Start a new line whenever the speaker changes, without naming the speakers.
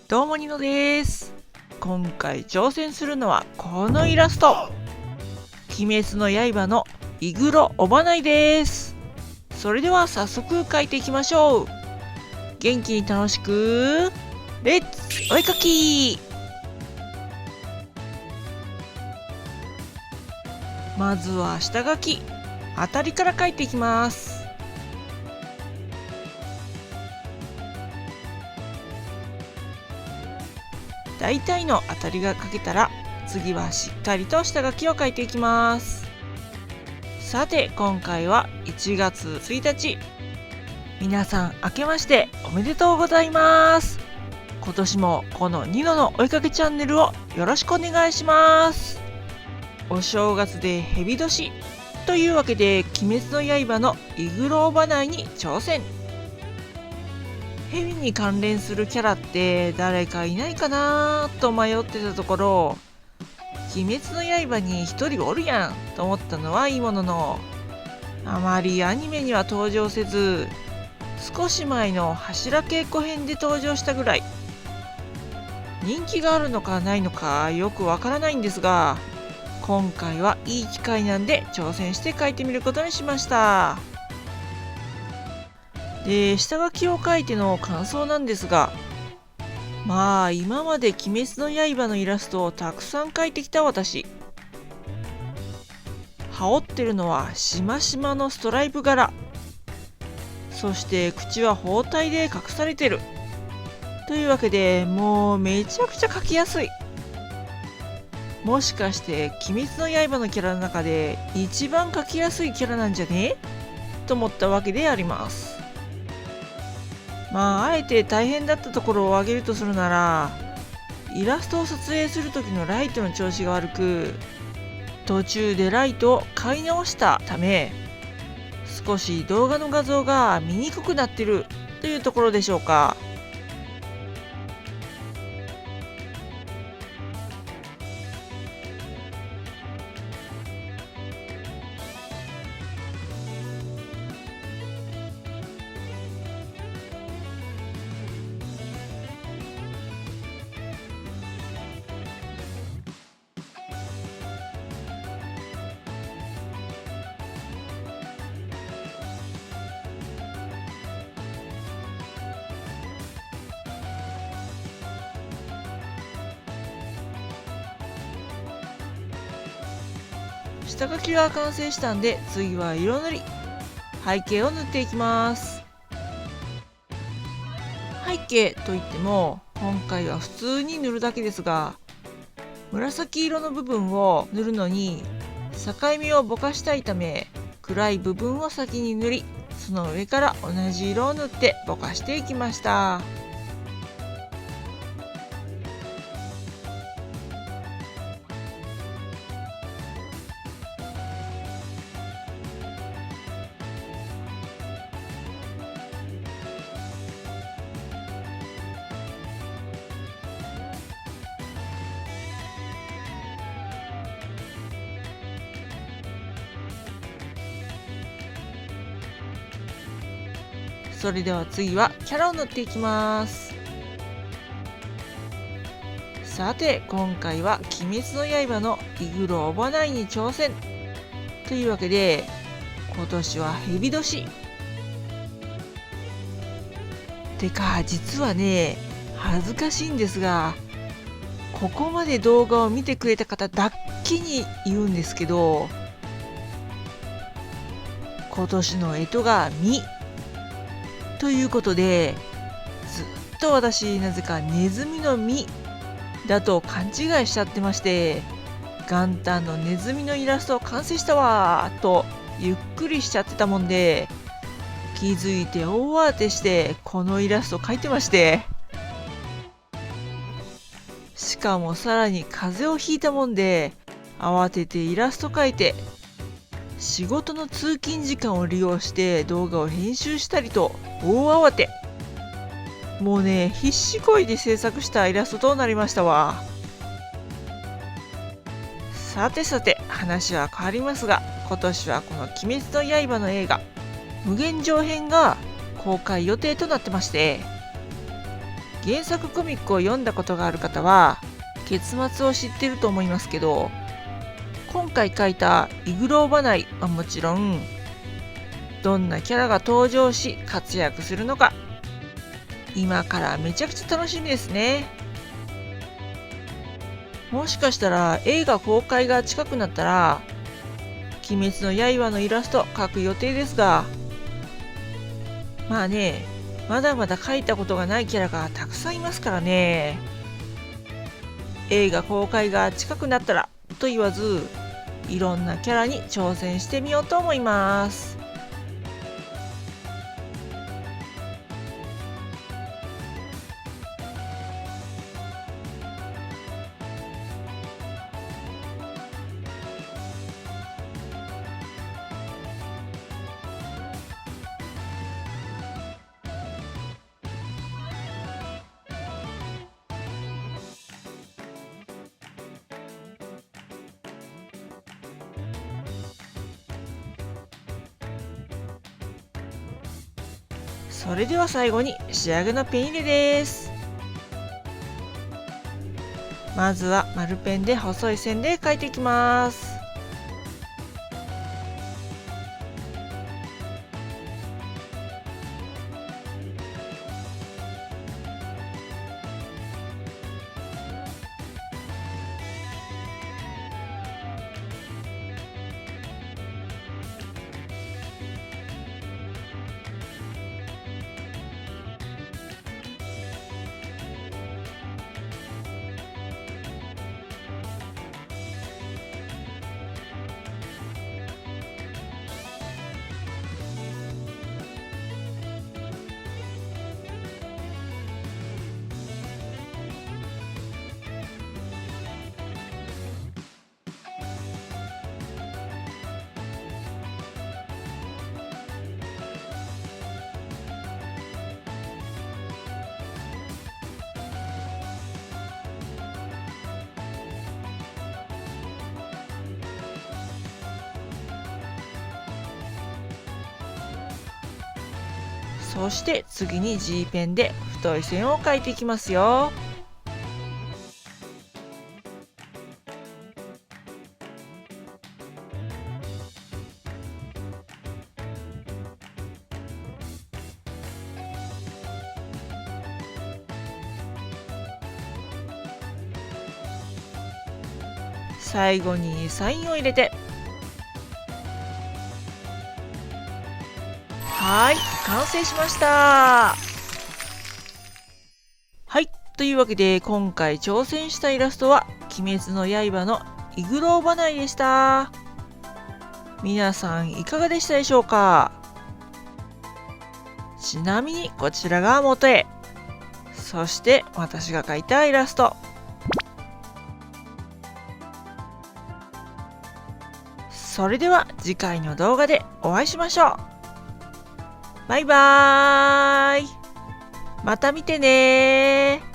どうもニノです。今回挑戦するのはこのイラスト、鬼滅の刃のイグロオバナイです。それでは早速描いていきましょう。元気に楽しくレッツお絵かき。まずは下書き、当たりから描いていきます。大体の当たりが描けたら、次はしっかりと下書きを描いていきます。さて今回は1月1日、皆さん明けましておめでとうございます。今年もこのニノの追いかけチャンネルをよろしくお願いします。お正月でヘビ年というわけで、鬼滅の刃のイグロオバナイに挑戦。ヘビに関連するキャラって誰かいないかなと迷ってたところ、鬼滅の刃に一人おるやんと思ったのはいいものの、あまりアニメには登場せず、少し前の柱稽古編で登場したぐらい。人気があるのかないのかよくわからないんですが、今回はいい機会なんで挑戦して描いてみることにしました。で、下書きを書いての感想なんですが、まあ今まで鬼滅の刃のイラストをたくさん描いてきた私、羽織ってるのはしましまのストライプ柄、そして口は包帯で隠されてるというわけで、もうめちゃくちゃ描きやすい。もしかして鬼滅の刃のキャラの中で一番描きやすいキャラなんじゃねと思ったわけであります。まああえて大変だったところを挙げるとするなら、イラストを撮影する時のライトの調子が悪く、途中でライトを買い直したため、少し動画の画像が見にくくなってるというところでしょうか。下書きが完成したんで、次は色塗り、背景を塗っていきます。背景といっても今回は普通に塗るだけですが、紫色の部分を塗るのに境目をぼかしたいため、暗い部分を先に塗り、その上から同じ色を塗ってぼかしていきました。それでは次はキャラを塗っていきます。さて今回は鬼滅の刃のイグロオバナイに挑戦というわけで、今年はヘビ年てか、実はね、恥ずかしいんですが、ここまで動画を見てくれた方だけに言うんですけど、今年の干支が実ということで、ずっと私なぜかネズミの実だと勘違いしちゃってまして、元旦のネズミのイラスト完成したわーとゆっくりしちゃってたもんで、気づいて大慌てしてこのイラスト描いてまして、しかもさらに風邪をひいたもんで慌ててイラスト描いて、仕事の通勤時間を利用して動画を編集したりと大慌て。もうね、必死こいで制作したイラストとなりましたわ。さてさて話は変わりますが、今年はこの鬼滅の刃の映画無限上編が公開予定となってまして、原作コミックを読んだことがある方は結末を知っていると思いますけど、今回書いたイグローバナイはもちろん、どんなキャラが登場し活躍するのか、今からめちゃくちゃ楽しみですね。もしかしたら映画公開が近くなったら鬼滅の刃のイラスト描く予定ですが、まあね、まだまだ描いたことがないキャラがたくさんいますからね。映画公開が近くなったらと言わず、いろんなキャラに挑戦してみようと思います。それでは最後に仕上げのペン入れです。まずは丸ペンで細い線で描いていきます。そして次に G ペンで太い線を描いていきますよ。最後にサインを入れて、はい、完成しました。はい、というわけで今回挑戦したイラストは鬼滅の刃のイグローバナイでした。皆さんいかがでしたでしょうか。ちなみにこちらが元絵、そして私が描いたイラスト。それでは次回の動画でお会いしましょう。バイバーイ。また見てねー。